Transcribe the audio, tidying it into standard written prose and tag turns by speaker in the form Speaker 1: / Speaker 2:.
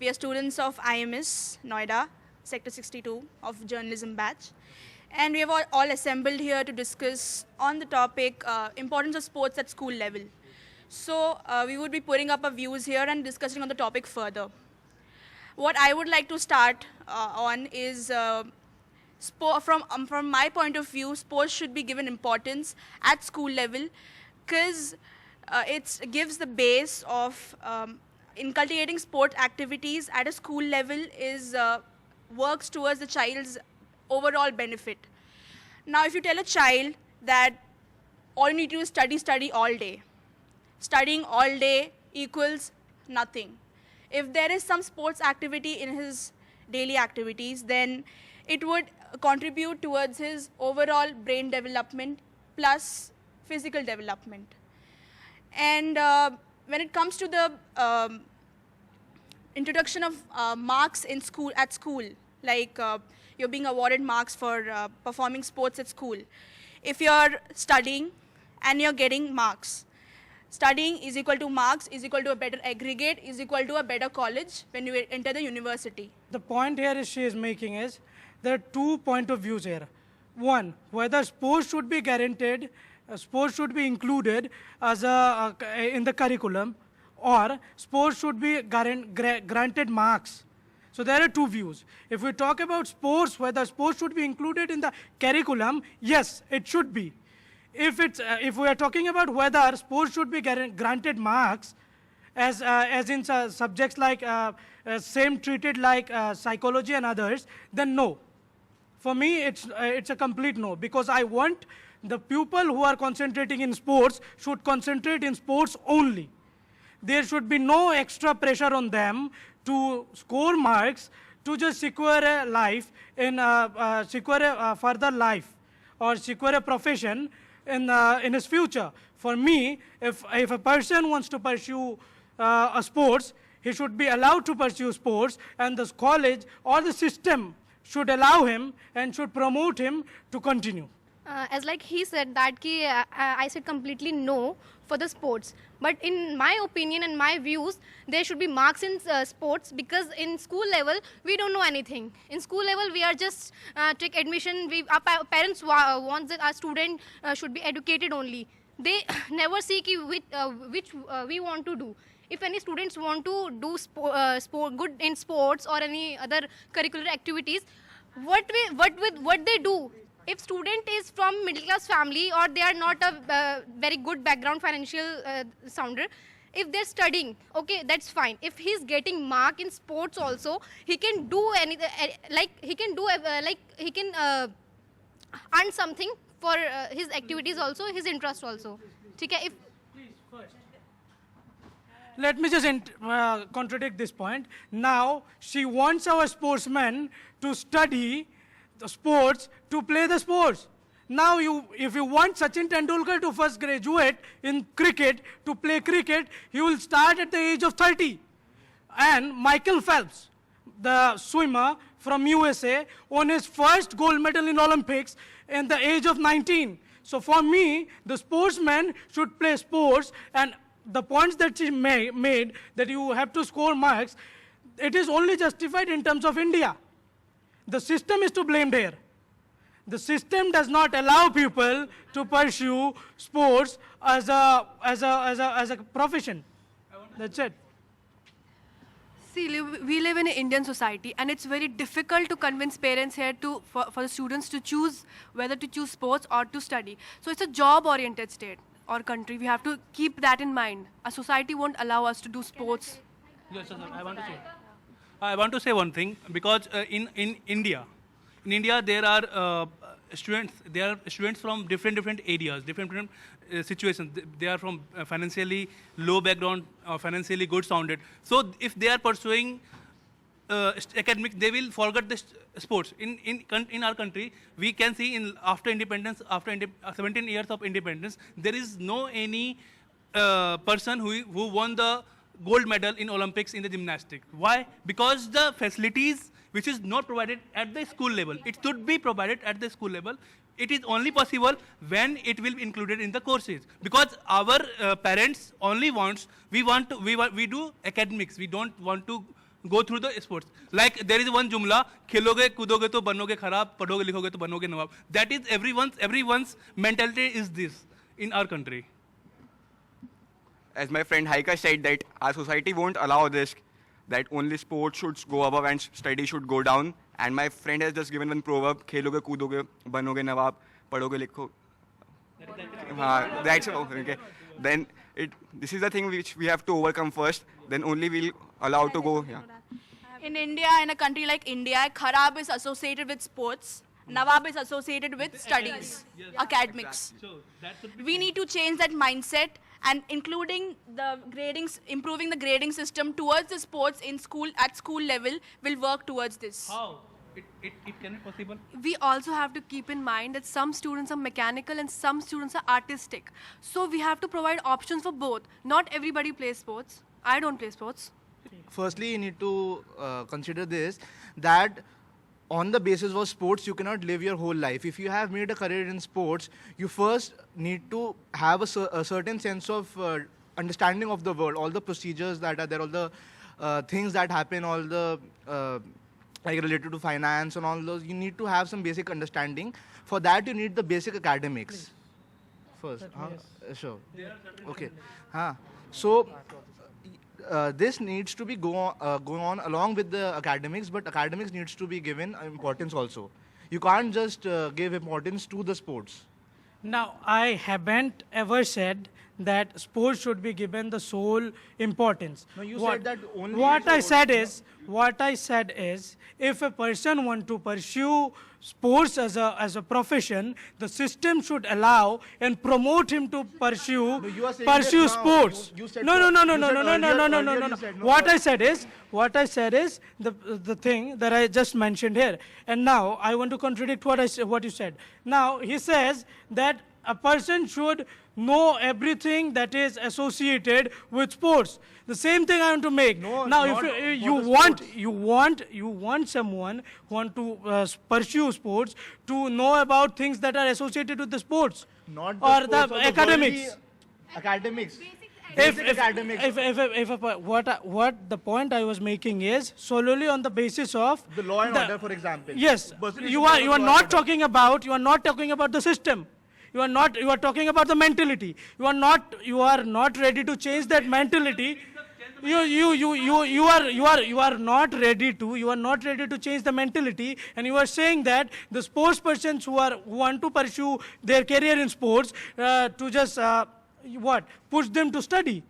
Speaker 1: we are students of IMS, Noida, Sector 62 of journalism batch. And we have all assembled here to discuss on the topic importance of sports at school level. So we would be putting up our views here and discussing on the topic further. What I would like to start on is from my point of view, sports should be given importance at school level because it gives the base of inculcating sport activities at a school level is works towards the child's overall benefit. Now, if you tell a child that all you need to do is study all day, studying all day equals nothing. If there is some sports activity in his daily activities, then it would contribute towards his overall brain development plus physical development. And when it comes to the introduction of marks in school, like you're being awarded marks for performing sports at school. If you're studying and you're getting marks, studying is equal to marks, is equal to a better aggregate, is equal to a better college when you enter the university.
Speaker 2: The point here she is making is there are 2 points of views here. One, whether sports should be guaranteed, sports should be included as in the curriculum, or sports should be granted marks. So there are 2 views. If we talk about sports, whether sports should be included in the curriculum, yes, it should be. If we are talking about whether sports should be granted marks, as in subjects like same treated like psychology and others, then no. For me, it's a complete no, because I want the people who are concentrating in sports should concentrate in sports only. There should be no extra pressure on them to score marks to just secure a life secure a further life or secure a profession in his future. For me, if a person wants to pursue a sports, he should be allowed to pursue sports, and the college or the system should allow him and should promote him to continue.
Speaker 3: As like he said that I said completely no for the sports. But in my opinion and my views, there should be marks in sports, because in school level, we don't know anything. In school level, we are just take admission. Our parents want that our student should be educated only. They never see which we want to do. If any students want to do good in sports or any other curricular activities, what they do? If student is from middle class family or they are not a very good background financial sounder, if they're studying, okay, that's fine. If he's getting mark in sports also, he can do anything, he can earn something for his activities also, his interest also. Okay,
Speaker 2: Let me just contradict this point. Now, she wants our sportsmen to study the sports, to play the sports. Now, if you want Sachin Tendulkar to first graduate in cricket, to play cricket, he will start at the age of 30. And Michael Phelps, the swimmer from USA, won his first gold medal in Olympics at the age of 19. So for me, the sportsmen should play sports, and the points that she made, that you have to score marks, it is only justified in terms of India. The system is to blame here. The system does not allow people to pursue sports as a profession. That's it.
Speaker 4: See, we live in an Indian society, and it's very difficult to convince parents here for the students to choose whether to choose sports or to study. So it's a job-oriented state or country. We have to keep that in mind. A society won't allow us to do sports.
Speaker 5: Yes, sir, I want to say one thing, because in India there are students from different areas, different situations. They are from financially low background or financially good sounded. So if they are pursuing academic, they will forget the sports. In our country, we can see after 17 years of independence, there is no any person who won the gold medal in Olympics in the gymnastics. Why? Because the facilities which is not provided at the school level, it should be provided at the school level. It is only possible when it will be included in the courses. Because our parents only we do academics. We don't want to go through the sports. Like there is one jumla, खेलोगे कूदोगे तो बनोगे खराब, पढ़ोगे लिखोगे तो बनोगे नवाब. That is everyone's mentality is this in our country.
Speaker 6: As my friend Haika said, that our society won't allow this, that only sports should go above and study should go down. And my friend has just given one proverb, खेलोगे कूदोगे बनोगे नवाब, पढ़ोगे लिखो. That's okay. Then this is the thing which we have to overcome first. Then only we'll allow to go. Yeah.
Speaker 1: In India, in a country like India, kharab is associated with sports. Nawab is associated with studies, academics. We need to change that mindset and including the gradings, improving the grading system towards the sports in school, at school level will work towards this.
Speaker 5: How? It can be possible.
Speaker 4: We also have to keep in mind that some students are mechanical and some students are artistic. So we have to provide options for both. Not everybody plays sports. I don't play sports.
Speaker 7: Firstly, you need to consider this, that on the basis of sports, you cannot live your whole life. If you have made a career in sports, you first need to have a certain sense of understanding of the world, all the procedures that are there, all the things that happen, all the like related to finance and all those. You need to have some basic understanding. For that, you need the basic academics first. Sure. Okay. So this needs to be going on along with the academics, but academics needs to be given importance also. You can't just give importance to the sports.
Speaker 2: Now, I haven't ever said that sports should be given the sole importance.
Speaker 7: No, you said that only
Speaker 2: What I
Speaker 7: sports.
Speaker 2: said is, if a person want to pursue sports as a profession, the system should allow and promote him to pursue
Speaker 7: you are saying that now.
Speaker 2: sports.
Speaker 7: You said
Speaker 2: No.
Speaker 7: that. You said earlier you said no.
Speaker 2: What I said is the thing that I just mentioned here. And now I want to contradict what you said. Now he says that a person should know everything that is associated with sports. The same thing I want to make.
Speaker 7: No,
Speaker 2: now,
Speaker 7: not
Speaker 2: if
Speaker 7: for the
Speaker 2: you want someone who want to pursue sports to know about things that are associated with the sports,
Speaker 7: Not the
Speaker 2: or
Speaker 7: sports
Speaker 2: the
Speaker 7: or the
Speaker 2: academics.
Speaker 7: worldly academics.
Speaker 2: If
Speaker 7: Basic academics.
Speaker 2: What the point I was making is solely on the basis of
Speaker 7: The law and order, for example.
Speaker 2: Yes,
Speaker 7: Personally,
Speaker 2: you
Speaker 7: should
Speaker 2: are
Speaker 7: have
Speaker 2: you
Speaker 7: a
Speaker 2: are
Speaker 7: law
Speaker 2: not
Speaker 7: and
Speaker 2: talking about the system. You are talking about the mentality. You are not ready to change that mentality. You are not ready to change the mentality, and you are saying that the sports persons who want to pursue their career in sports to just push them to study.